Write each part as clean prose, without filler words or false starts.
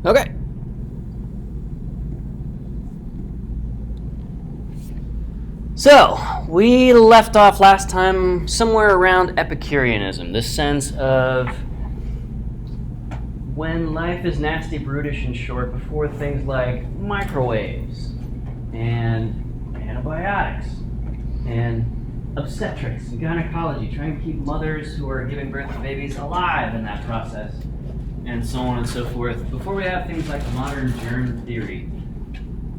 Okay. So, we left off last time somewhere around Epicureanism, this sense of when life is nasty, brutish, and short before things like microwaves and antibiotics and obstetrics and gynecology, trying to keep mothers who are giving birth to babies alive in that process, and so on and so forth. Before we have things like modern germ theory,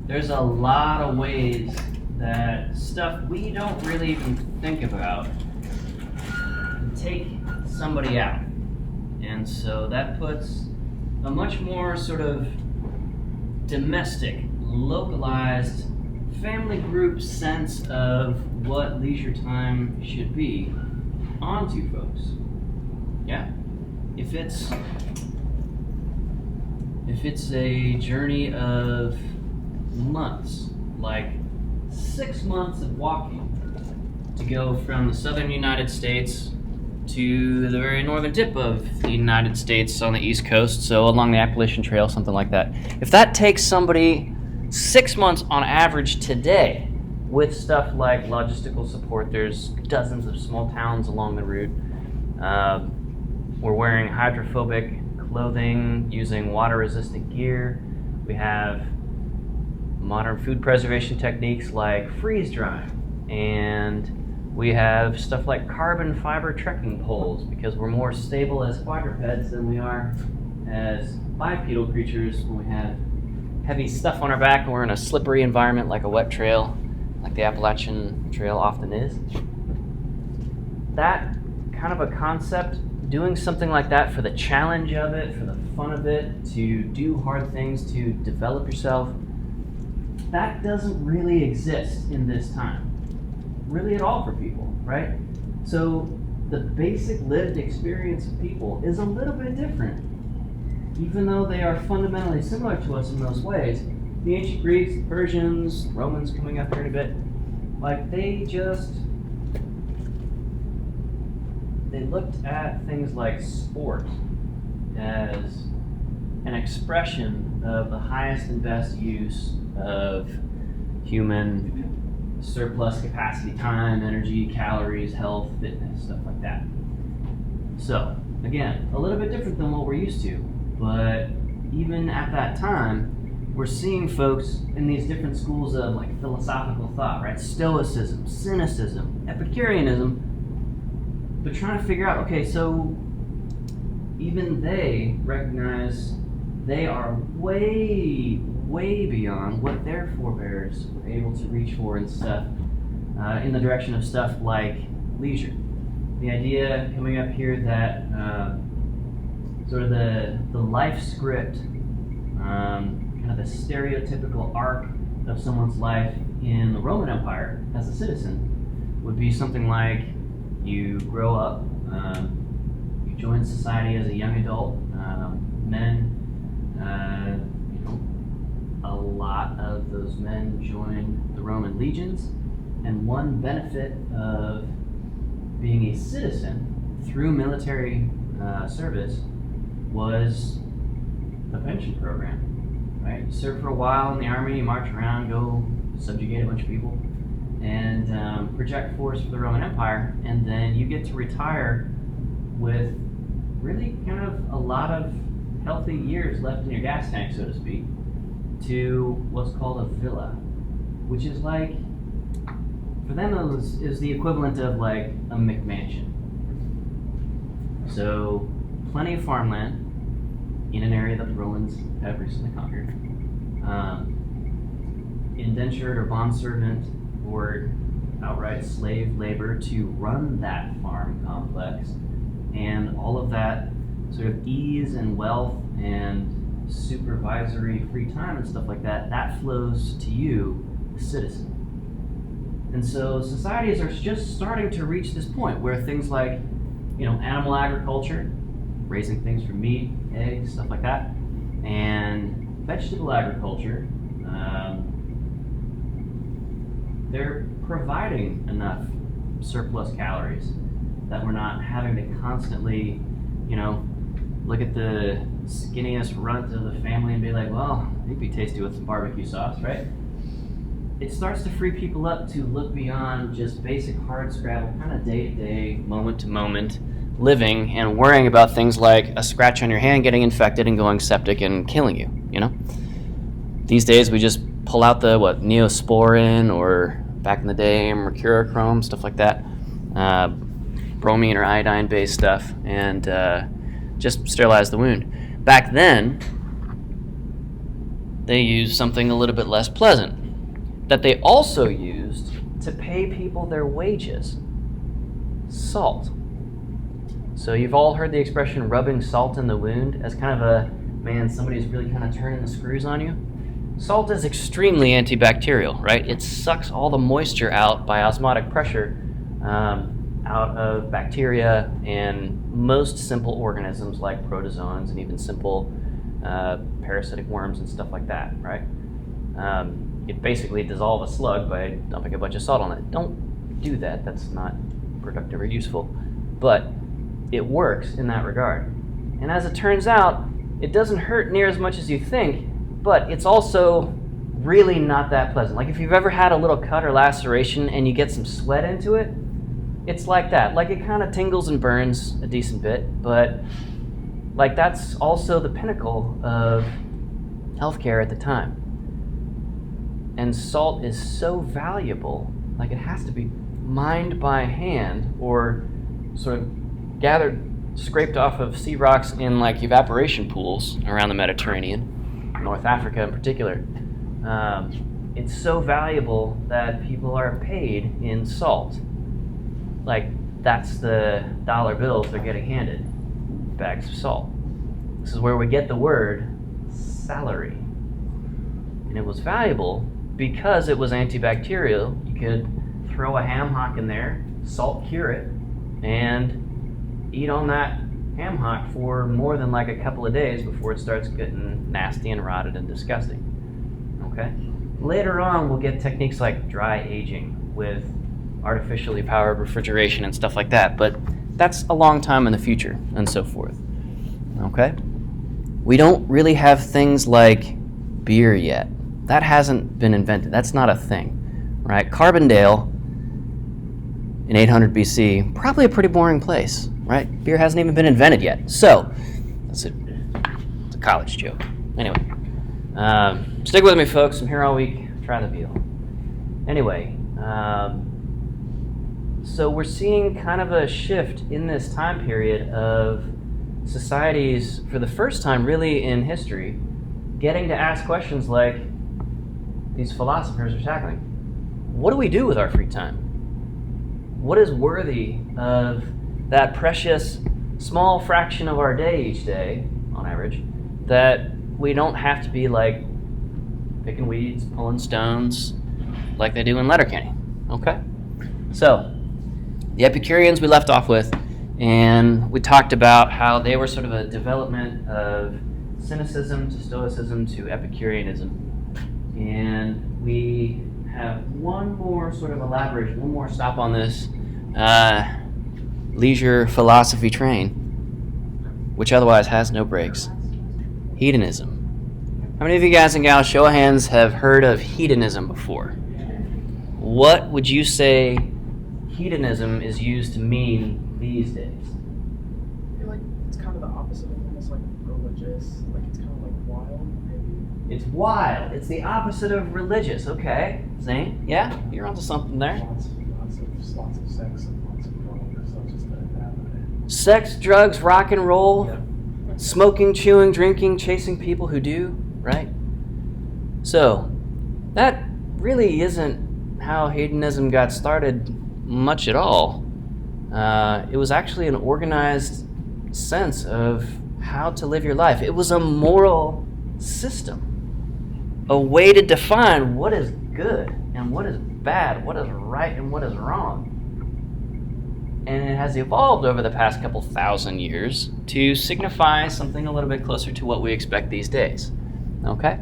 there's a lot of ways that stuff we don't really even think about can take somebody out. And so that puts a much more sort of domestic, localized, family group sense of what leisure time should be onto folks. Yeah. If it's a journey of months, like 6 months of walking to go from the southern United States to the very northern tip of the United States on the East Coast, so along the Appalachian Trail, something like that. If that takes somebody 6 months on average today, with stuff like logistical support, there's dozens of small towns along the route. We're wearing hydrophobic clothing, using water-resistant gear. We have modern food preservation techniques like freeze drying, and we have stuff like carbon fiber trekking poles because we're more stable as quadrupeds than we are as bipedal creatures when we have heavy stuff on our back and we're in a slippery environment like a wet trail, like the Appalachian Trail often is. That kind of a concept, doing something like that for the challenge of it, for the fun of it, to do hard things, to develop yourself, that doesn't really exist in this time, really at all for people, right? So the basic lived experience of people is a little bit different, even though they are fundamentally similar to us in those ways. The ancient Greeks, the Persians, the Romans coming up here in a bit, like they looked at things like sport as an expression of the highest and best use of human surplus capacity, time, energy, calories, health, fitness, stuff like that. So, again, a little bit different than what we're used to, but even at that time, we're seeing folks in these different schools of like philosophical thought, right? Stoicism, cynicism, Epicureanism. They're trying to figure out, okay, so even they recognize they are way, way beyond what their forebears were able to reach for and stuff, in the direction of stuff like leisure. The idea coming up here that sort of the life script, kind of the stereotypical arc of someone's life in the Roman Empire as a citizen would be something like you grow up, you join society as a young adult, men, a lot of those men joined the Roman legions, and one benefit of being a citizen through military service was the pension program, right? You serve for a while in the army, you march around, go subjugate a bunch of people, and project force for the Roman Empire, and then you get to retire with really kind of a lot of healthy years left in your gas tank, so to speak, to what's called a villa, which is like, for them is the equivalent of like a McMansion. So plenty of farmland in an area that the Romans have recently conquered, indentured or bondservant or outright slave labor to run that farm complex, and all of that sort of ease and wealth and supervisory free time and stuff like that, that flows to you, the citizen. And so societies are just starting to reach this point where things like, animal agriculture, raising things for meat, eggs, stuff like that, and vegetable agriculture, they're providing enough surplus calories that we're not having to constantly, look at the skinniest runt of the family and be like, well, it'd be tasty with some barbecue sauce, right? It starts to free people up to look beyond just basic hard scrabble, kind of day-to-day, moment-to-moment living and worrying about things like a scratch on your hand getting infected and going septic and killing you, you know? These days we just pull out the, Neosporin, or back in the day, mercurochrome, stuff like that, bromine or iodine-based stuff, and just sterilize the wound. Back then, they used something a little bit less pleasant that they also used to pay people their wages: salt. So you've all heard the expression rubbing salt in the wound as kind of a, man, somebody's really kind of turning the screws on you. Salt is extremely antibacterial, right? It sucks all the moisture out by osmotic pressure out of bacteria and most simple organisms like protozoans and even simple parasitic worms and stuff like that, right? It basically dissolves a slug by dumping a bunch of salt on it. Don't do that. That's not productive or useful. But it works in that regard. And as it turns out, it doesn't hurt near as much as you think, but it's also really not that pleasant. Like if you've ever had a little cut or laceration and you get some sweat into it, it's like that. Like it kind of tingles and burns a decent bit, but like that's also the pinnacle of healthcare at the time. And salt is so valuable, like it has to be mined by hand or sort of gathered, scraped off of sea rocks in like evaporation pools around the Mediterranean, North Africa in particular. It's so valuable that people are paid in salt. Like that's the dollar bills they're getting handed, bags of salt. This is where we get the word salary. And it was valuable because it was antibacterial. You could throw a ham hock in there, salt cure it, and eat on that ham hock for more than like a couple of days before it starts getting nasty and rotted and disgusting. Okay? Later on, we'll get techniques like dry aging with artificially powered refrigeration and stuff like that, but that's a long time in the future and so forth. Okay? We don't really have things like beer yet. That hasn't been invented. That's not a thing, right? Carbondale in 800 BC, probably a pretty boring place, right? Beer hasn't even been invented yet. So, it's a college joke. Anyway, stick with me, folks. I'm here all week. Try the veal. Anyway, so we're seeing kind of a shift in this time period of societies, for the first time really in history, getting to ask questions like these philosophers are tackling. What do we do with our free time? What is worthy of that precious small fraction of our day each day, on average, that we don't have to be like picking weeds, pulling stones, like they do in Letterkenny, okay? So, the Epicureans we left off with, and we talked about how they were sort of a development of cynicism to Stoicism to Epicureanism. And we have one more sort of elaboration, one more stop on this leisure philosophy train, which otherwise has no brakes. Hedonism. How many of you guys and gals, show of hands, have heard of hedonism before? What would you say hedonism is used to mean these days? I feel like it's kind of the opposite of almost like religious. Like it's kind of like wild, maybe. It's wild. It's the opposite of religious. Okay, Zane. Yeah, you're onto something there. Lots of sex and lots of drugs. So just that. Sex, drugs, rock and roll, Yeah. smoking, chewing, drinking, chasing people who do, right? So, that really isn't how hedonism got started much at all. It was actually an organized sense of how to live your life. It was a moral system, a way to define what is good and what is bad, what is right and what is wrong. And it has evolved over the past couple thousand years to signify something a little bit closer to what we expect these days. Okay?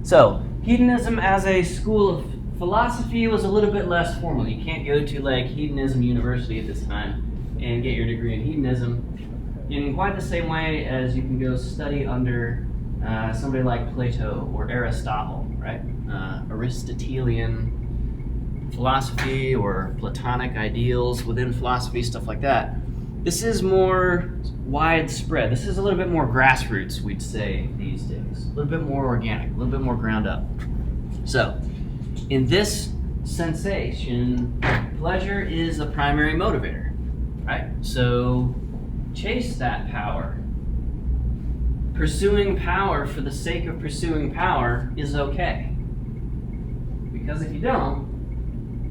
So, hedonism as a school of philosophy was a little bit less formal. You can't go to like Hedonism University at this time and get your degree in hedonism. in quite the same way as you can go study under somebody like Plato or Aristotle, right? Aristotelian philosophy or Platonic ideals within philosophy, stuff like that. This is more widespread. This is a little bit more grassroots, we'd say, these days. A little bit more organic, a little bit more ground up. So, in this sensation, pleasure is a primary motivator, right? So, chase that power. Pursuing power for the sake of pursuing power is okay. Because if you don't,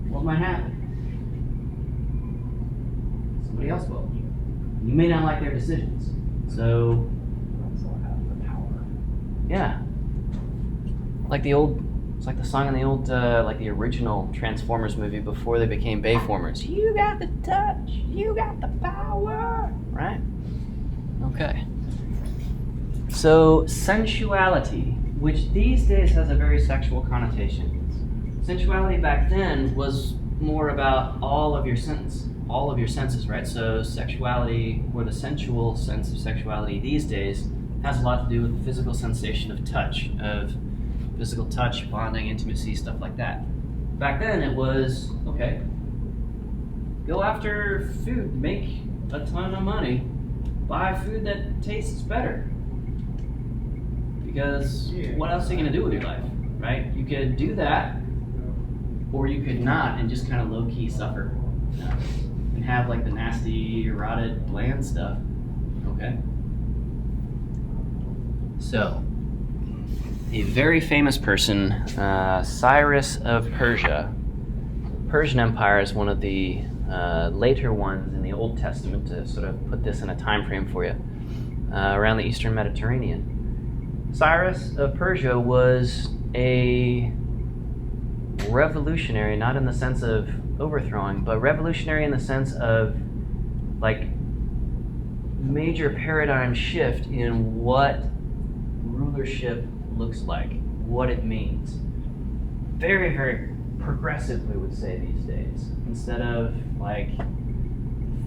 what might happen? Somebody else will. You may not like their decisions. So, Also have the power. yeah. It's like the song in the old, like the original Transformers movie before they became Bayformers. You got the touch, you got the power, right? Okay. So, sensuality, which these days has a very sexual connotation. Sensuality back then was more about all of your senses, right? So sexuality, or the sensual sense of sexuality these days, has a lot to do with the physical sensation of touch, bonding, intimacy, stuff like that. Back then it was, okay, go after food, make a ton of money, buy food that tastes better. Because what else are you going to do with your life, right? You could do that, or you could not and just kind of low-key suffer, and have like the nasty, rotted, bland stuff, okay? So, a very famous person, Cyrus of Persia. Persian Empire is one of the later ones in the Old Testament, to sort of put this in a time frame for you, around the Eastern Mediterranean. Cyrus of Persia was a revolutionary, not in the sense of overthrowing, but revolutionary in the sense of like major paradigm shift in what rulership looks like, what it means. Very, very progressive, we would say these days. Instead of like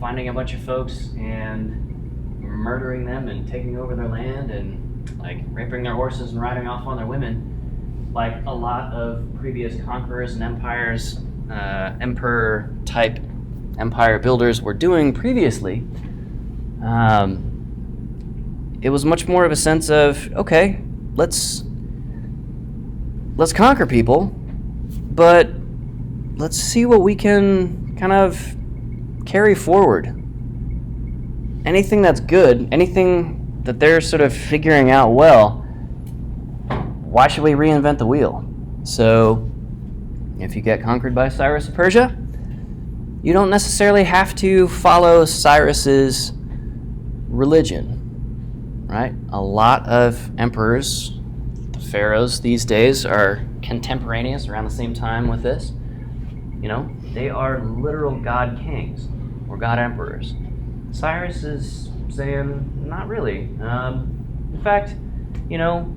finding a bunch of folks and murdering them and taking over their land and like raping their horses and riding off on their women, like a lot of previous conquerors and empires, emperor-type empire builders were doing previously. It was much more of a sense of, okay, let's conquer people, but let's see what we can kind of carry forward. Anything that's good, anything that they're sort of figuring out well, why should we reinvent the wheel? So, if you get conquered by Cyrus of Persia, you don't necessarily have to follow Cyrus's religion, right? A lot of emperors, the pharaohs these days, are contemporaneous around the same time with this. You know, they are literal god kings or god emperors. Cyrus is saying, not really. In fact, you know,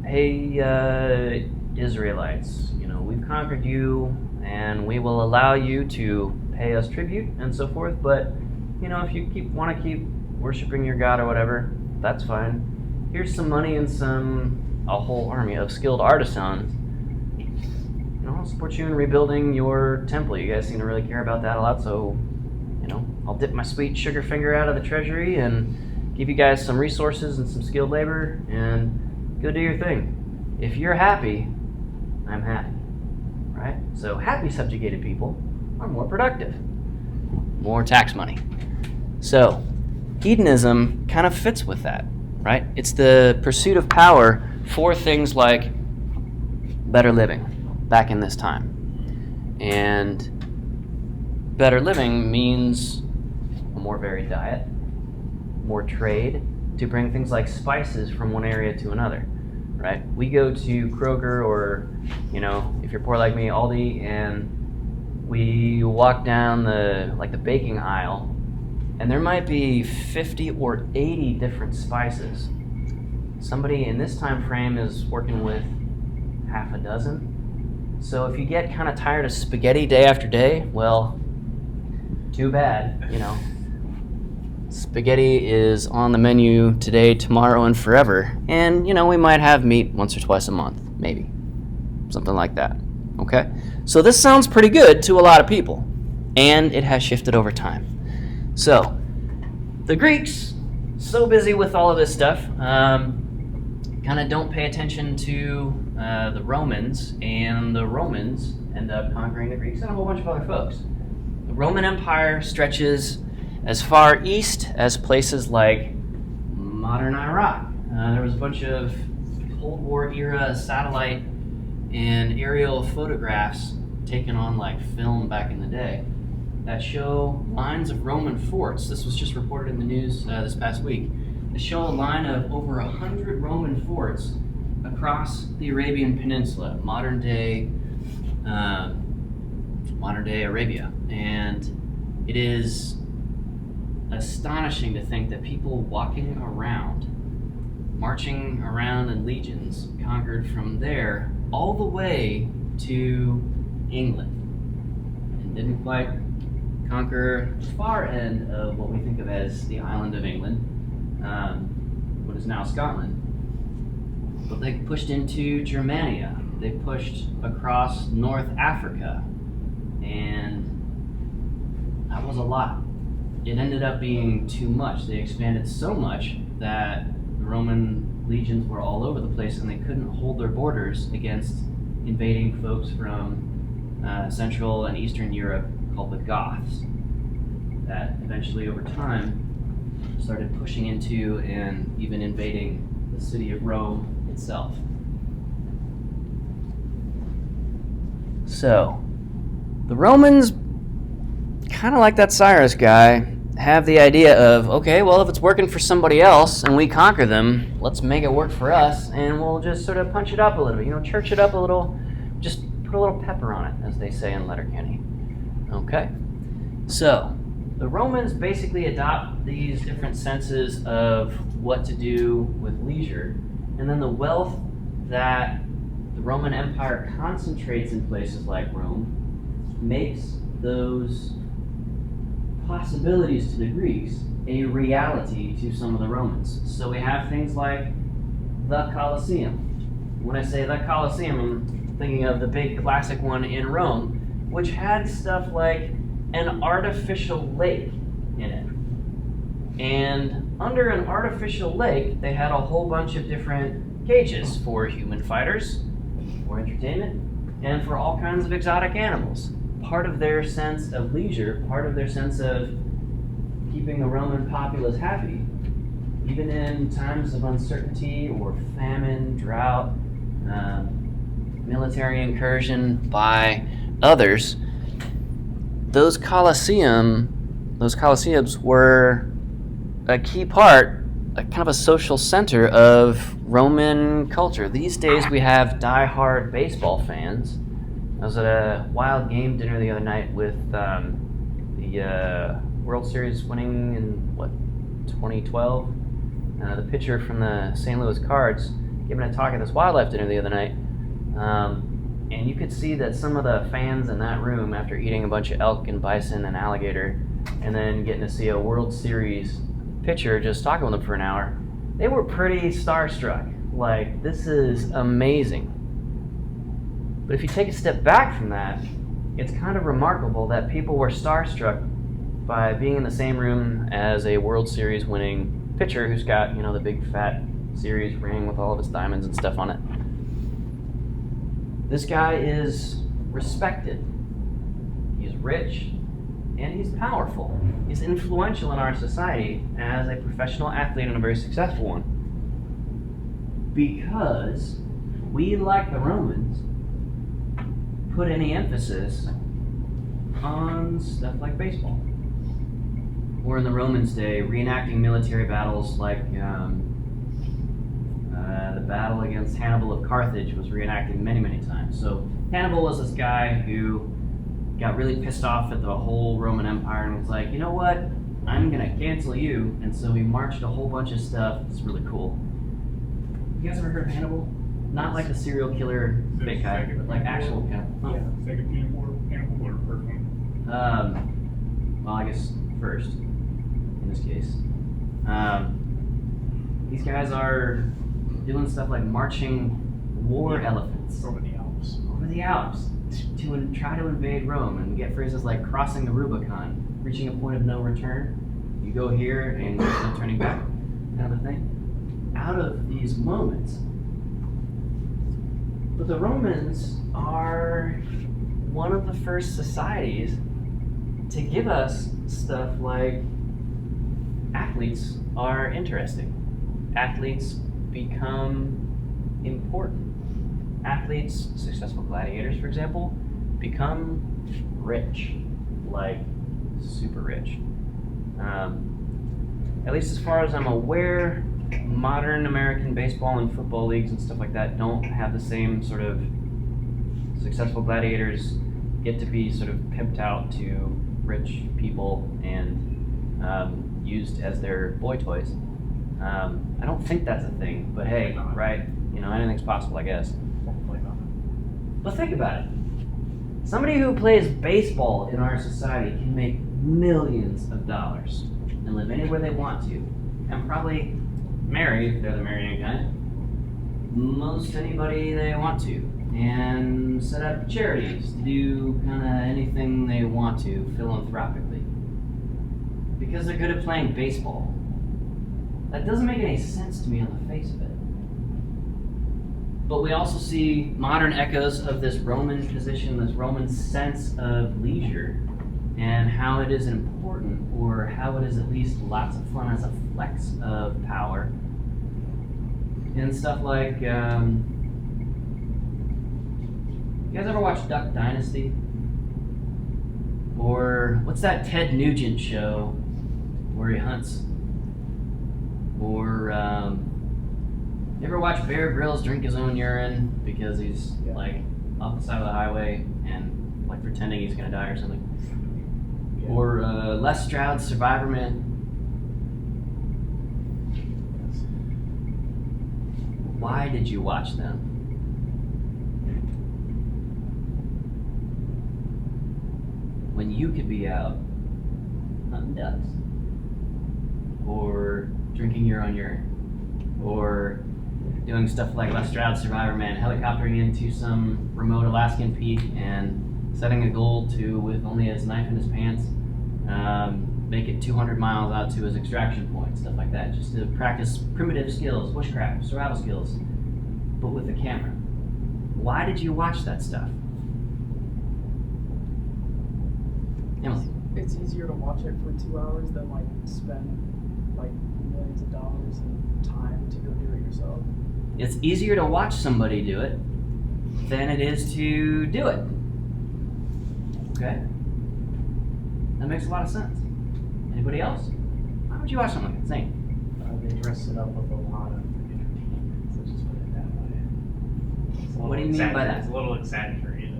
hey, Israelites, you know, we've conquered you and we will allow you to pay us tribute and so forth, but, you know, if you want to keep worshiping your God or whatever, that's fine. Here's some money and a whole army of skilled artisans. You know, I'll support you in rebuilding your temple. You guys seem to really care about that a lot, so, you know, I'll dip my sweet sugar finger out of the treasury and give you guys some resources and some skilled labor and go do your thing. If you're happy, I'm happy, right? So happy subjugated people are more productive, more tax money. So hedonism kind of fits with that, right? It's the pursuit of power for things like better living back in this time. And better living means a more varied diet, more trade, to bring things like spices from one area to another, right? We go to Kroger or, you know, if you're poor like me, Aldi, and we walk down the baking aisle, and there might be 50 or 80 different spices. Somebody in this time frame is working with half a dozen. So if you get kind of tired of spaghetti day after day, well, too bad, you know. Spaghetti is on the menu today, tomorrow, and forever. And, you know, we might have meat once or twice a month, maybe. Something like that. Okay? So this sounds pretty good to a lot of people. And it has shifted over time. So, the Greeks, so busy with all of this stuff, kind of don't pay attention to the Romans, and the Romans end up conquering the Greeks and a whole bunch of other folks. The Roman Empire stretches as far east as places like modern Iraq. There was a bunch of Cold War era satellite and aerial photographs taken on like film back in the day that show lines of Roman forts. This was just reported in the news this past week. They show a line of over 100 Roman forts across the Arabian Peninsula, modern day Arabia. And it is astonishing to think that people walking around, marching around in legions, conquered from there all the way to England, and didn't quite conquer the far end of what we think of as the island of England, what is now Scotland. But they pushed into Germania, they pushed across North Africa, and that was a lot. It ended up being too much. They expanded so much that the Roman legions were all over the place, and they couldn't hold their borders against invading folks from Central and Eastern Europe called the Goths, that eventually over time started pushing into and even invading the city of Rome itself. So, the Romans, kind of like that Cyrus guy, have the idea of, okay, well, if it's working for somebody else and we conquer them, let's make it work for us, and we'll just sort of punch it up a little bit, church it up a little, just put a little pepper on it, as they say in Letterkenny. Okay? So, the Romans basically adopt these different senses of what to do with leisure, and then the wealth that the Roman Empire concentrates in places like Rome makes those possibilities to the Greeks a reality to some of the Romans. So we have things like the Colosseum. When I say the Colosseum, I'm thinking of the big classic one in Rome, which had stuff like an artificial lake in it. And under an artificial lake, they had a whole bunch of different cages for human fighters, for entertainment, and for all kinds of exotic animals. Part of their sense of leisure, part of their sense of keeping the Roman populace happy, even in times of uncertainty or famine, drought, military incursion by others, those Colosseums were a key part, a kind of a social center of Roman culture. These days we have die-hard baseball fans. I was at a wild game dinner the other night with the World Series winning in, 2012? The pitcher from the St. Louis Cards giving a talk at this wildlife dinner the other night. And you could see that some of the fans in that room, after eating a bunch of elk and bison and alligator, and then getting to see a World Series pitcher just talking with them for an hour, they were pretty starstruck. Like, this is amazing. But if you take a step back from that, it's kind of remarkable that people were starstruck by being in the same room as a World Series winning pitcher who's got, the big fat series ring with all of his diamonds and stuff on it. This guy is respected. He's rich, and he's powerful. He's influential in our society as a professional athlete and a very successful one. Because we, like the Romans, put any emphasis on stuff like baseball. Or in the Romans' day, reenacting military battles like the battle against Hannibal of Carthage was reenacted many, many times. So Hannibal was this guy who got really pissed off at the whole Roman Empire and was like, you know what? I'm going to cancel you. And so he marched a whole bunch of stuff. It's really cool. You guys ever heard of Hannibal? Not like the serial killer fake guy, but like actual Hannibal. Yeah, second Hannibal or first one? Well, I guess first. in this case. These guys are doing stuff like marching war elephants Over the Alps. to try to invade Rome, and get phrases like crossing the Rubicon, reaching a point of no return. You go here and there's no turning back, kind of a thing. Out of these moments. But the Romans are one of the first societies to give us stuff like athletes are interesting. Athletes become important. Athletes, successful gladiators, for example, become rich, like super rich. At least as far as I'm aware, modern American baseball and football leagues and stuff like that don't have the same sort of successful gladiators get to be sort of pimped out to rich people and used as their boy toys. I don't think that's a thing, but hey, right? You know, anything's possible, I guess. Hopefully not. But think about it. Somebody who plays baseball in our society can make millions of dollars and live anywhere they want to, and probably marry, if they're the marrying kind, most anybody they want to, and set up charities to do kind of anything they want to philanthropically. Because they're good at playing baseball. That doesn't make any sense to me on the face of it. But we also see modern echoes of this Roman position, this Roman sense of leisure, and how it is important, or how it is at least lots of fun as a flex of power. And stuff like, you guys ever watch Duck Dynasty? Or what's that Ted Nugent show where he hunts? Or you ever watch Bear Grylls drink his own urine because he's like off the side of the highway and like pretending he's gonna die or something? Yeah. Or Les Stroud's Survivor Man. Yes. Why did you watch them? When you could be out hunting ducks, or drinking your own urine, or doing stuff like Les Stroud's Survivor Man, helicoptering into some remote Alaskan peak and setting a goal to, with only his knife in his pants, make it 200 miles out to his extraction point, stuff like that, just to practice primitive skills, bushcraft, survival skills, but with the camera. Why did you watch that stuff? Emily? It's easier to watch it for 2 hours than like spend like millions of dollars and time to go do it yourself. It's easier to watch somebody do it than it is to do it. Okay? That makes a lot of sense. Anybody else? Why would you watch something like that? Same. They dress it up with a lot of entertainment. Let's just put it that way. What do you mean by that? It's a little exaggerated.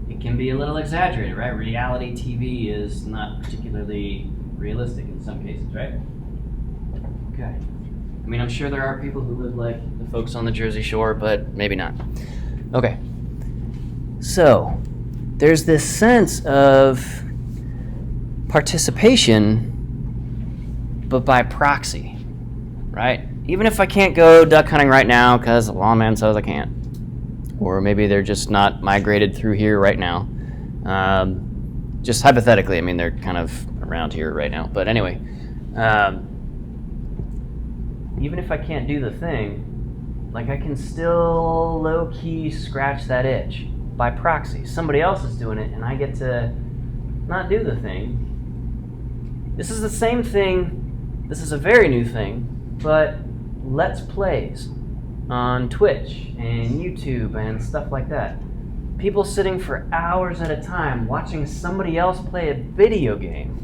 It can be a little exaggerated, right? Reality TV is not particularly realistic in some cases, right? Okay. I mean, I'm sure there are people who live like the folks on the Jersey Shore, but maybe not. Okay. So, there's this sense of participation, but by proxy, right? Even if I can't go duck hunting right now because the lawman says I can't, or maybe they're just not migrated through here right now. Just hypothetically, I mean, they're kind of around here right now. But anyway, even if I can't do the thing, like I can still low-key scratch that itch by proxy. Somebody else is doing it, and I get to not do the thing. This is the same thing. This is a very new thing, but Let's Plays on Twitch and YouTube and stuff like that. People sitting for hours at a time watching somebody else play a video game.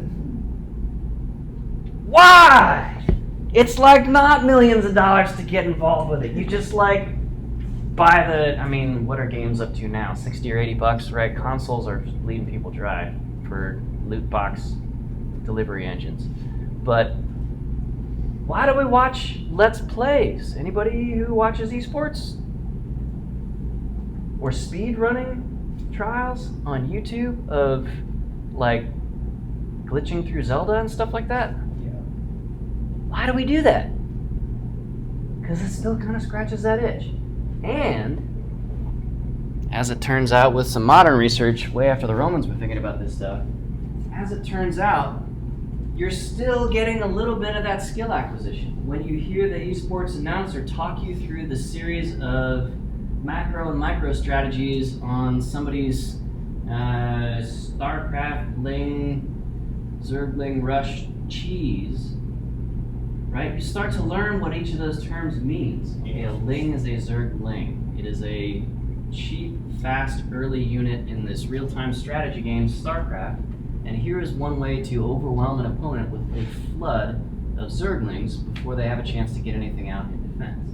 Why? It's like not millions of dollars to get involved with it. You just like buy the, I mean, what are games up to now? 60 or 80 bucks, right? Consoles are leading people dry for loot box delivery engines. But why do we watch Let's Plays? Anybody who watches esports? Or speed running trials on YouTube of like glitching through Zelda and stuff like that? Yeah. Why do we do that? Because it still kind of scratches that itch. And as it turns out with some modern research, way after the Romans were thinking about this stuff, as it turns out, you're still getting a little bit of that skill acquisition. When you hear the esports announcer talk you through the series of macro and micro strategies on somebody's StarCraft, Ling, Zergling, Rush, cheese, right? You start to learn what each of those terms means. Okay, a Ling is a Zergling. It is a cheap, fast, early unit in this real-time strategy game, StarCraft. And here is one way to overwhelm an opponent with a flood of Zerglings before they have a chance to get anything out in defense.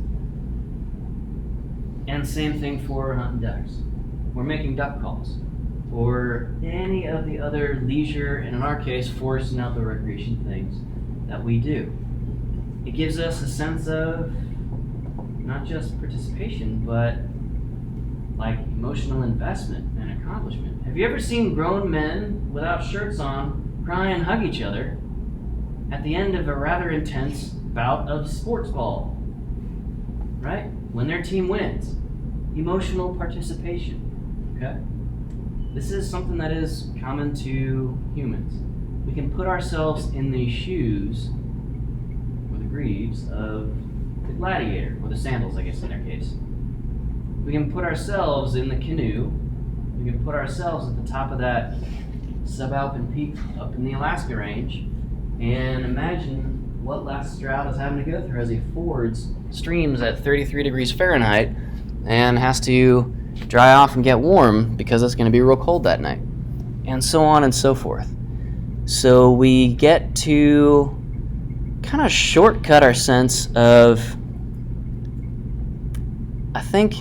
And same thing for hunting ducks. We're making duck calls. Or any of the other leisure, and in our case, forest and outdoor recreation things that we do. It gives us a sense of not just participation, but like emotional investment and accomplishment. Have you ever seen grown men without shirts on cry and hug each other at the end of a rather intense bout of sports ball? Right? When their team wins. Emotional participation. Okay? This is something that is common to humans. We can put ourselves in the shoes or the greaves of the gladiator, or the sandals, I guess in their case. We can put ourselves in the canoe. We can put ourselves at the top of that subalpine peak up in the Alaska range and imagine what Les Stroud is having to go through as he fords streams at 33 degrees Fahrenheit and has to dry off and get warm because it's going to be real cold that night, and so on and so forth. So we get to kind of shortcut our sense of, I think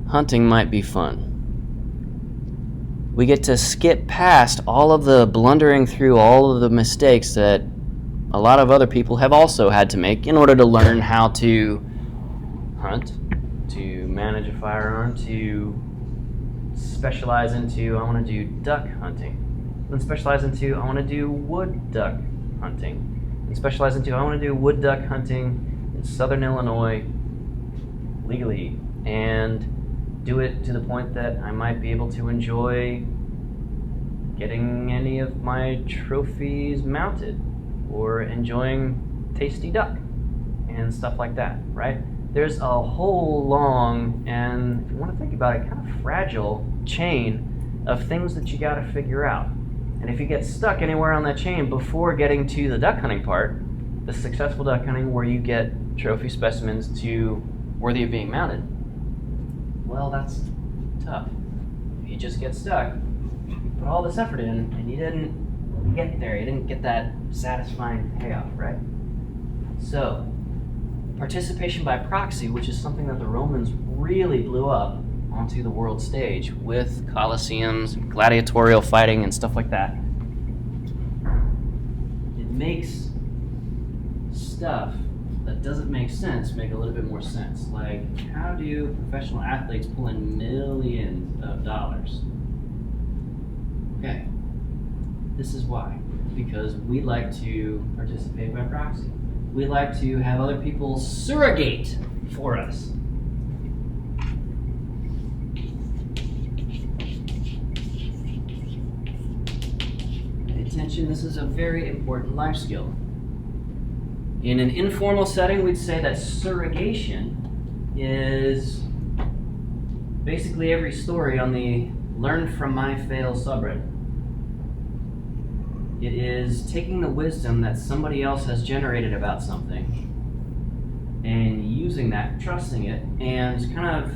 hunting might be fun. We get to skip past all of the blundering through all of the mistakes that a lot of other people have also had to make in order to learn how to hunt, to manage a firearm, to specialize into, I want to do duck hunting. Then specialize into, I want to do wood duck hunting. And specialize into, I want to do wood duck hunting in southern Illinois legally. And do it to the point that I might be able to enjoy getting any of my trophies mounted or enjoying tasty duck and stuff like that, right? There's a whole long, and if you want to think about it, kind of fragile chain of things that you got to figure out. And if you get stuck anywhere on that chain before getting to the duck hunting part, the successful duck hunting where you get trophy specimens to worthy of being mounted, well, that's tough. If you just get stuck, you put all this effort in and you didn't get there, you didn't get that satisfying payoff, right? So, participation by proxy, which is something that the Romans really blew up onto the world stage with colosseums, gladiatorial fighting, and stuff like that. It makes stuff that doesn't make sense make a little bit more sense. Like, how do professional athletes pull in millions of dollars? Okay, this is why. Because we like to participate by proxy. We like to have other people surrogate for us. Pay attention, this is a very important life skill. In an informal setting, we'd say that surrogation is basically every story on the Learn From My Fail subreddit. It is taking the wisdom that somebody else has generated about something and using that, trusting it, and kind of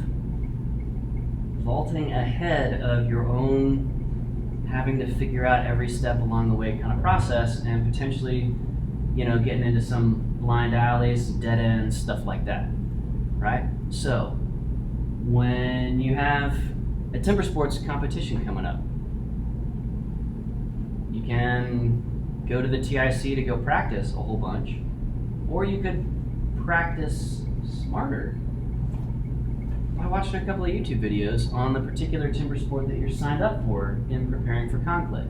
vaulting ahead of your own having to figure out every step along the way kind of process and potentially, getting into some blind alleys, dead ends, stuff like that, right? So, when you have a timber sports competition coming up, you can go to the TIC to go practice a whole bunch, or you could practice smarter by watching a couple of YouTube videos on the particular timber sport that you're signed up for in preparing for conclave,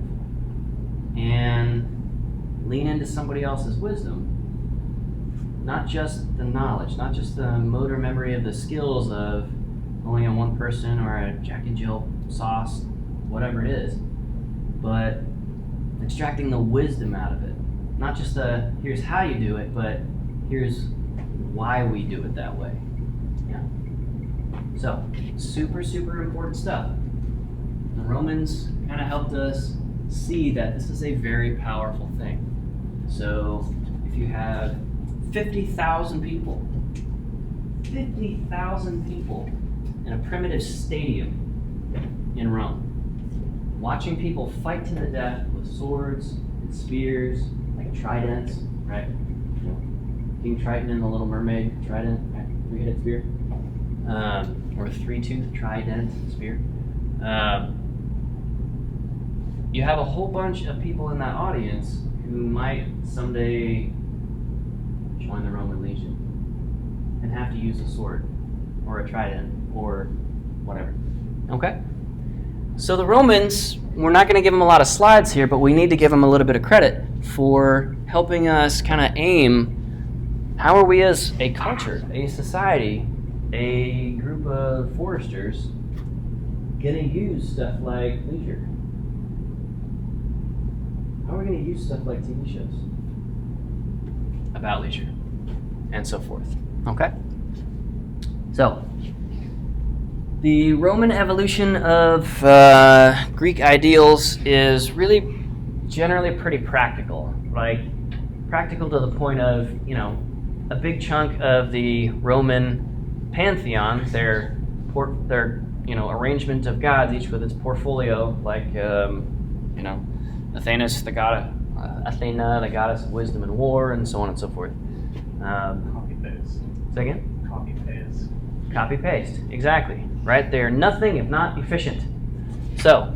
and lean into somebody else's wisdom not just the knowledge, not just the motor memory of the skills of only on one person or a Jack and Jill sauce, whatever it is, but extracting the wisdom out of it. Not just here's how you do it, but here's why we do it that way. Yeah. So, super, super important stuff. The Romans kind of helped us see that this is a very powerful thing. So, if you have 50,000 people in a primitive stadium in Rome, watching people fight to the death with swords and spears, like a trident, right? King Triton in The Little Mermaid, trident, right? Three-headed spear. Or a three-toothed trident spear. You have a whole bunch of people in that audience who might someday join the Roman legion and have to use a sword or a trident or whatever. Okay? So the Romans, we're not going to give them a lot of slides here, but we need to give them a little bit of credit for helping us kind of aim how are we as a culture, a society, a group of foresters going to use stuff like leisure? How are we going to use stuff like TV shows about leisure and so forth? Okay? So, the Roman evolution of Greek ideals is really generally pretty practical. Like, practical to the point of, a big chunk of the Roman pantheon, their arrangement of gods, each with its portfolio, like, Athenas, Athena, the goddess of wisdom and war, and so on and so forth. Copy paste. Say again? Copy paste. Copy paste, exactly. Right? They are nothing if not efficient. So,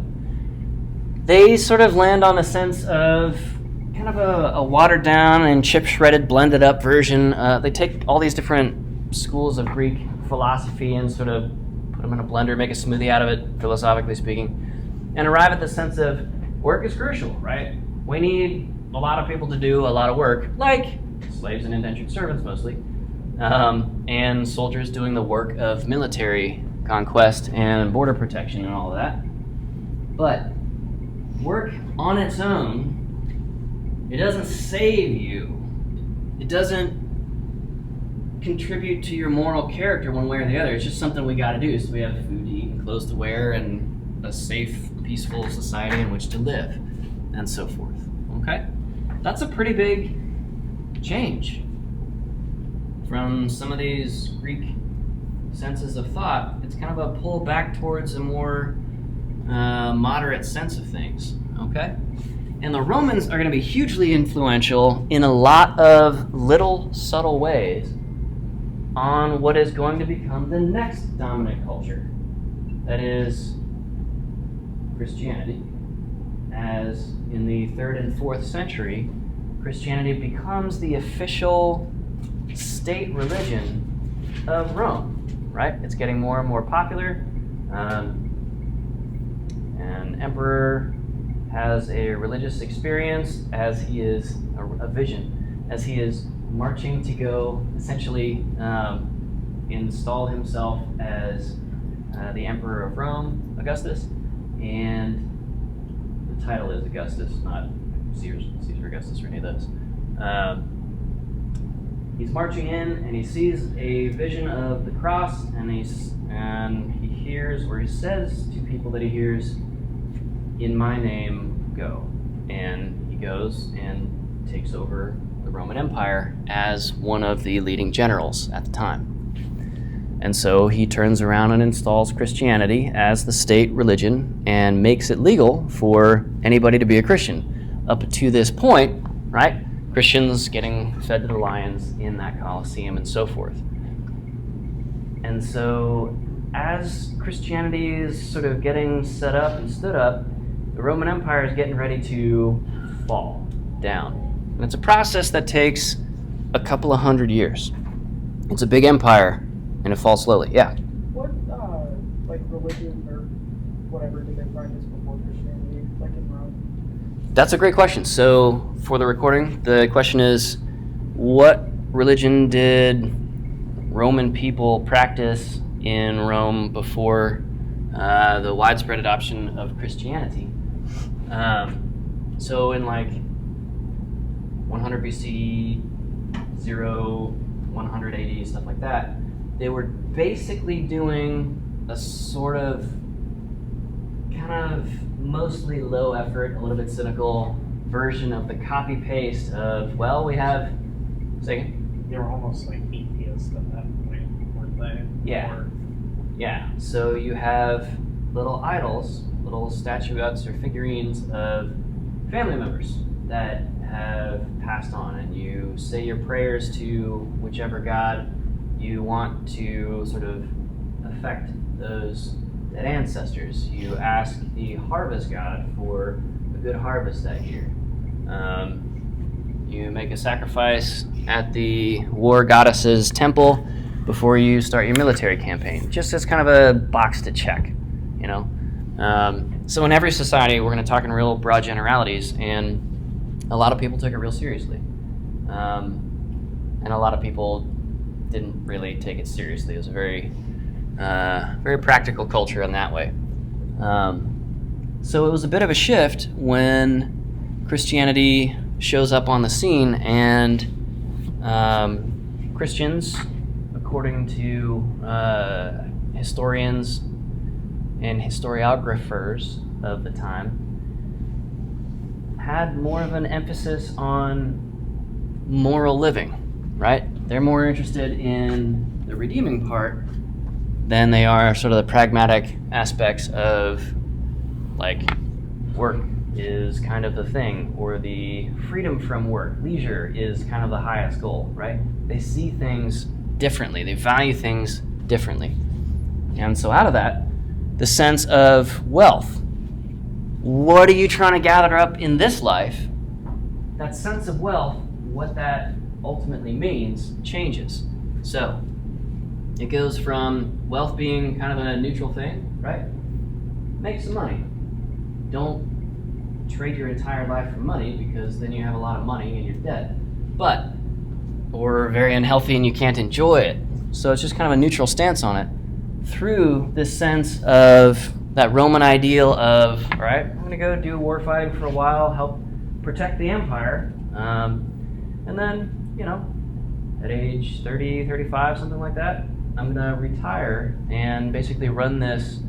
they sort of land on a sense of kind of a watered down and chip shredded, blended up version. They take all these different schools of Greek philosophy and sort of put them in a blender, make a smoothie out of it, philosophically speaking, and arrive at the sense of work is crucial, right? We need a lot of people to do a lot of work, like slaves and indentured servants mostly, and soldiers doing the work of military conquest and border protection and all of that. But work on its own, it doesn't save you. It doesn't contribute to your moral character one way or the other. It's just something we got to do so we have food to eat and clothes to wear and a safe, peaceful society in which to live, and so forth. Okay? That's a pretty big change from some of these Greek senses of thought. It's kind of a pull back towards a more moderate sense of things. Okay? And the Romans are going to be hugely influential in a lot of little subtle ways on what is going to become the next dominant culture. That is Christianity. As in the 3rd and 4th century, Christianity becomes the official state religion of Rome, right? It's getting more and more popular. An emperor has a religious experience as he is, a vision, as he is marching to go essentially install himself as the emperor of Rome, Augustus, and the title is Augustus, not Caesar Augustus or any of those. He's marching in and he sees a vision of the cross, and he hears, or he says to people that he hears, "In my name, go." And he goes and takes over the Roman Empire as one of the leading generals at the time. And so he turns around and installs Christianity as the state religion and makes it legal for anybody to be a Christian. Up to this point, right? Christians getting fed to the lions in that Colosseum and so forth. And so as Christianity is sort of getting set up and stood up, the Roman Empire is getting ready to fall down. And it's a process that takes a couple of hundred years. It's a big empire, and it falls slowly. Yeah? What, religion or whatever did they practice before Christianity, like in Rome? That's a great question. So, for the recording, the question is, what religion did Roman people practice in Rome before the widespread adoption of Christianity? So in like 100 BCE, 100 AD, stuff like that, they were basically doing a sort of kind of mostly low effort, a little bit cynical version of the copy paste of, well, we have, second? They were almost like atheists at that point, weren't they? Yeah. Or, Yeah, so you have little idols, little statuettes or figurines of family members that have passed on, and you say your prayers to whichever god you want to sort of affect those dead ancestors. You ask the harvest god for a good harvest that year. You make a sacrifice at the war goddess's temple before you start your military campaign, just as kind of a box to check, you know? So in every society, we're going to talk in real broad generalities, and a lot of people took it real seriously. And a lot of people didn't really take it seriously. It was a very, very practical culture in that way. So it was a bit of a shift when Christianity shows up on the scene, and Christians, according to historians and historiographers of the time, had more of an emphasis on moral living, right? They're more interested in the redeeming part than they are sort of the pragmatic aspects of, like, work is kind of the thing, or the freedom from work, leisure is kind of the highest goal, right? They see things differently. They value things differently. And so out of that, the sense of wealth. What are you trying to gather up in this life? That sense of wealth, what that ultimately means, changes. So it goes from wealth being kind of a neutral thing, right? Make some money. Don't trade your entire life for money, because then you have a lot of money and you're dead. Or very unhealthy and you can't enjoy it. So it's just kind of a neutral stance on it, through this sense of that Roman ideal of, all right, I'm going to go do war fighting for a while, help protect the empire, and then, you know, at age 30, 35, something like that, I'm going to retire and basically run this,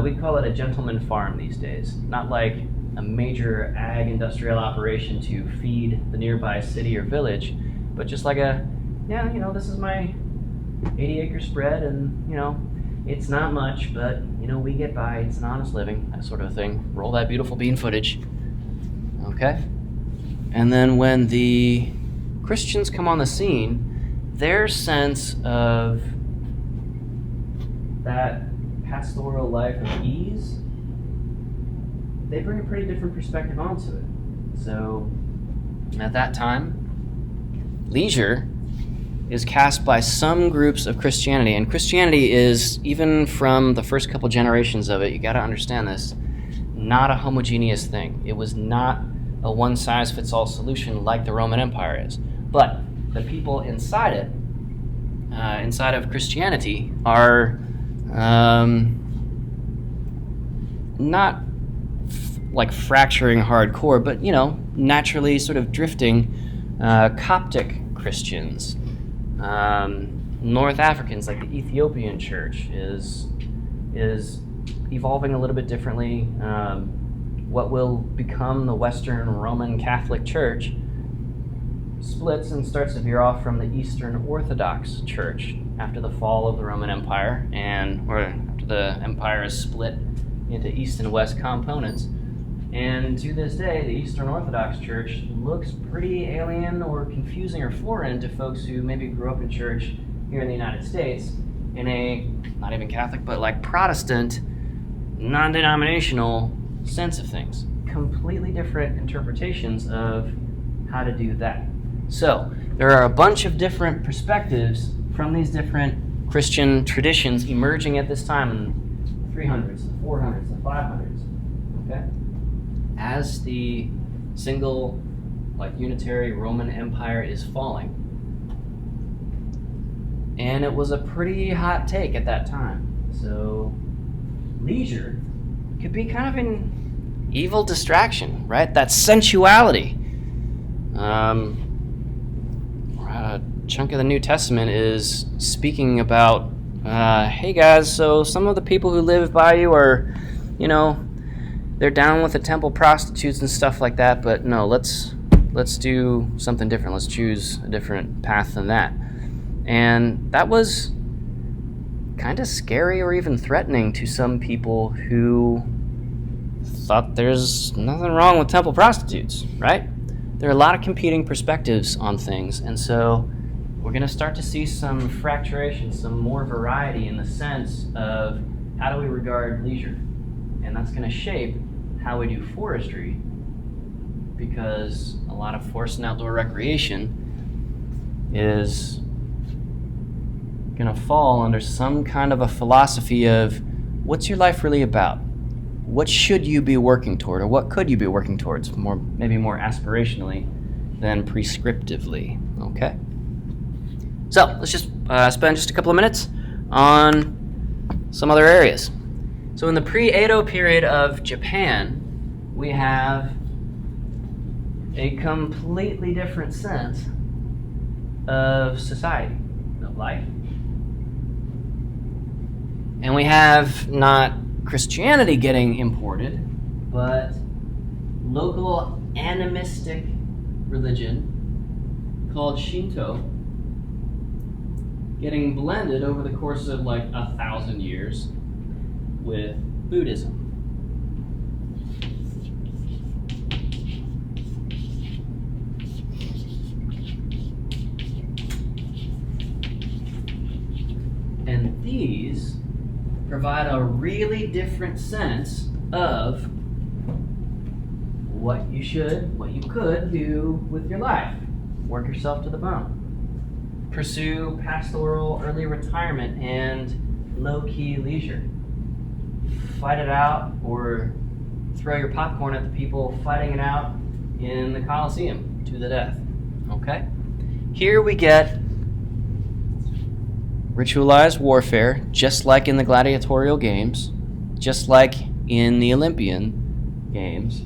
we call it a gentleman farm these days. Not like a major ag industrial operation to feed the nearby city or village, but just like a, yeah, you know, this is my 80-acre spread, and, you know, it's not much, but, you know, we get by. It's an honest living, that sort of thing. Roll that beautiful bean footage. Okay? And then when the Christians come on the scene, their sense of that pastoral life of ease, they bring a pretty different perspective onto it. So at that time, leisure is cast by some groups of Christianity, and Christianity is, even from the first couple generations of it, you got to understand this, not a homogeneous thing. It was not a one-size-fits-all solution like the Roman Empire is. But the people inside it, inside of Christianity, are not like fracturing hardcore, but, you know, naturally sort of drifting. Coptic Christians, North Africans, like the Ethiopian church is evolving a little bit differently. What will become the Western Roman Catholic Church splits and starts to veer off from the Eastern Orthodox Church after the fall of the Roman Empire, or after the empire is split into East and West components. And to this day, the Eastern Orthodox Church looks pretty alien or confusing or foreign to folks who maybe grew up in church here in the United States in a, not even Catholic, but like Protestant, non-denominational sense of things. Completely different interpretations of how to do that. So there are a bunch of different perspectives from these different Christian traditions emerging at this time in the 300s, the 400s, the 500s, okay? As the single, like, unitary Roman Empire is falling, and it was a pretty hot take at that time. So leisure could be kind of an evil distraction, right? That sensuality. A chunk of the New Testament is speaking about, hey guys, so some of the people who live by you are, they're down with the temple prostitutes and stuff like that, but no, let's do something different. Let's choose a different path than that. And that was kind of scary or even threatening to some people who thought there's nothing wrong with temple prostitutes, right? There are a lot of competing perspectives on things, and so we're going to start to see some fracturation, some more variety in the sense of how do we regard leisure. And that's going to shape how we do forestry, because a lot of forest and outdoor recreation is going to fall under some kind of a philosophy of what's your life really about? What should you be working toward, or what could you be working towards, maybe more aspirationally than prescriptively, okay? So let's just spend just a couple of minutes on some other areas. So in the pre-Edo period of Japan, we have a completely different sense of society, of life. And we have not Christianity getting imported, but local animistic religion called Shinto getting blended over the course of like 1,000 years with Buddhism. And these provide a really different sense of what you could do with your life. Work yourself to the bone. Pursue pastoral early retirement and low-key leisure. Fight it out or throw your popcorn at the people fighting it out in the Colosseum to the death. Okay? Here we get ritualized warfare, just like in the gladiatorial games, just like in the Olympian games.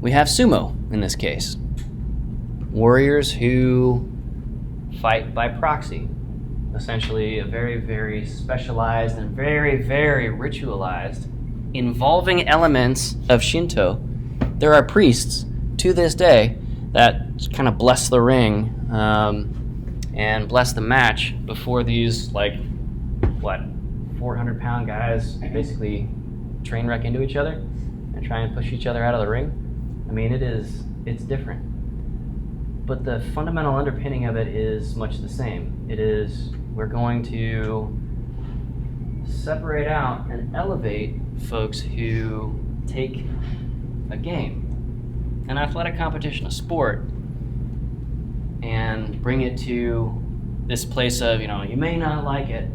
We have sumo in this case. Warriors who fight by proxy. Essentially a very, very specialized and very, very ritualized, involving elements of Shinto. There are priests to this day that kind of bless the ring and bless the match before these, 400-pound guys basically train wreck into each other and try and push each other out of the ring. I mean, it's different. But the fundamental underpinning of it is much the same. It is, we're going to separate out and elevate folks who take a game, an athletic competition, a sport, and bring it to this place of, you may not like it,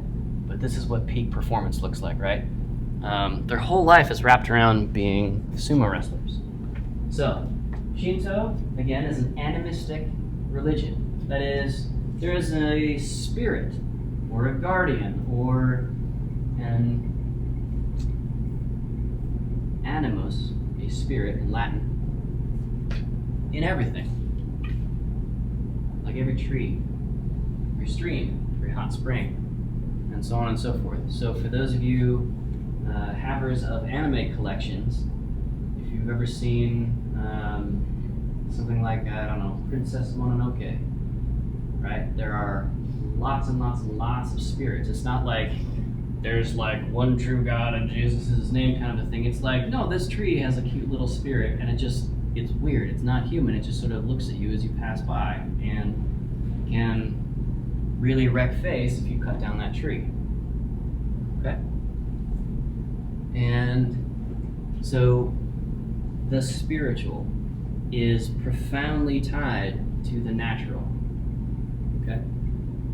but this is what peak performance looks like, right? Their whole life is wrapped around being sumo wrestlers. So, Shinto, again, is an animistic religion. That is, there is a spirit, or a guardian, or an animus, a spirit in Latin, in everything. Like every tree, every stream, every hot spring, and so on and so forth. So for those of you havers of anime collections, if you've ever seen something like, Princess Mononoke, right? There are lots and lots and lots of spirits. It's not like there's one true God and Jesus is his name kind of a thing. It's like, no, this tree has a cute little spirit and it's weird. It's not human. It just sort of looks at you as you pass by and can really wreck face if you cut down that tree. Okay? And so the spiritual is profoundly tied to the natural. Okay?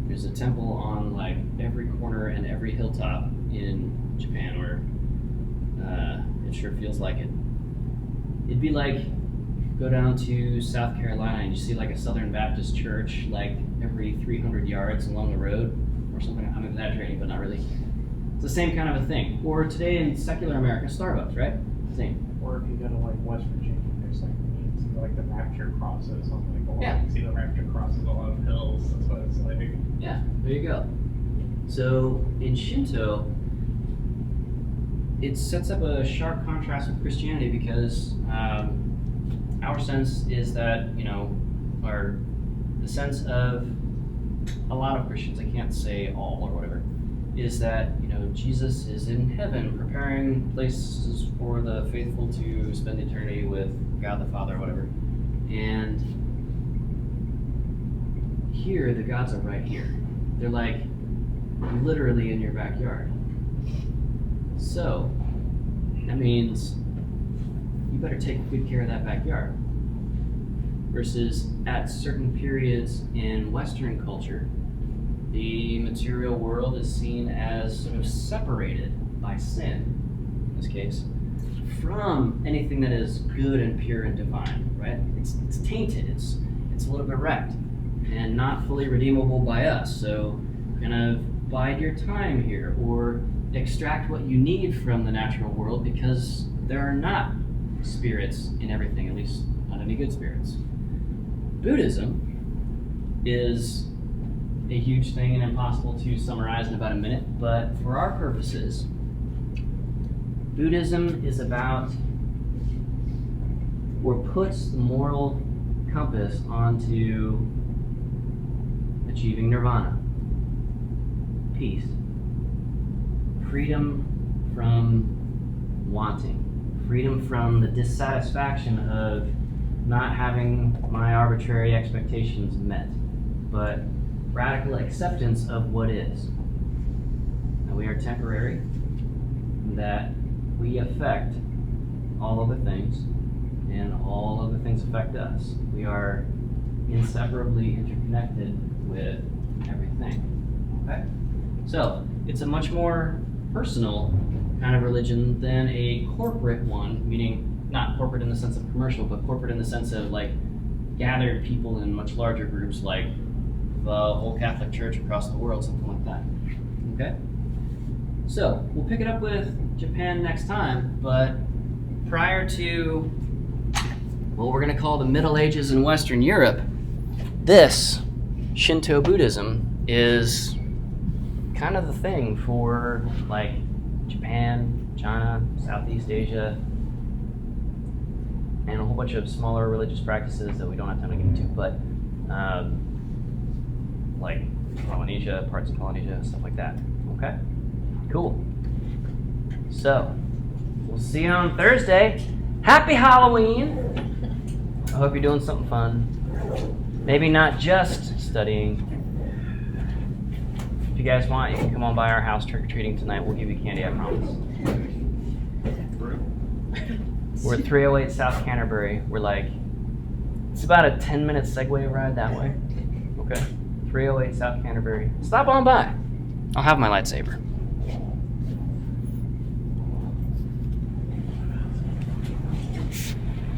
There's a temple on every corner and every hilltop in Japan where it sure feels like it. It'd be like go down to South Carolina and you see a Southern Baptist church every 300 yards along the road or something. I'm exaggerating, but not really. It's the same kind of a thing. Or today in secular America, Starbucks, right? Same. Or if you go to like West Virginia, there's like you see like the Rapture crosses on like the Yeah. You see the Rapture crosses a lot of hills. That's what it's like. Yeah, there you go. So in Shinto, it sets up a sharp contrast with Christianity because our sense is that, or the sense of a lot of Christians, I can't say all or whatever, is that, Jesus is in heaven preparing places for the faithful to spend eternity with God the Father or whatever. And here, the gods are right here. They're like literally in your backyard. So, that means you better take good care of that backyard. Versus at certain periods in Western culture, the material world is seen as sort of separated by sin, in this case, from anything that is good and pure and divine, right? It's tainted, it's a little bit wrecked, and not fully redeemable by us. So kind of bide your time here, or extract what you need from the natural world, because there are not spirits in everything, at least not any good spirits. Buddhism is a huge thing and impossible to summarize in about a minute, but for our purposes, Buddhism is about, or puts the moral compass onto achieving nirvana, peace, freedom from wanting, freedom from the dissatisfaction of not having my arbitrary expectations met, but radical acceptance of what is. That we are temporary, that we affect all other things, and all other things affect us. We are inseparably interconnected with everything. Okay? So, it's a much more personal kind of religion than a corporate one, meaning not corporate in the sense of commercial, but corporate in the sense of like gathered people in much larger groups, like the whole Catholic Church across the world, something like that. Okay? So, we'll pick it up with Japan next time, but prior to what we're going to call the Middle Ages in Western Europe, this Shinto Buddhism is kind of the thing for like Japan, China, Southeast Asia, and a whole bunch of smaller religious practices that we don't have time to get into, but like Polynesia, parts of Polynesia, stuff like that. Okay? Cool. So, we'll see you on Thursday. Happy Halloween! I hope you're doing something fun. Maybe not just studying. If you guys want, you can come on by our house trick-or-treating tonight. We'll give you candy, I promise. We're at 308 South Canterbury. We're like, it's about a 10-minute Segway ride that way. Okay? 308 South Canterbury. Stop on by. I'll have my lightsaber.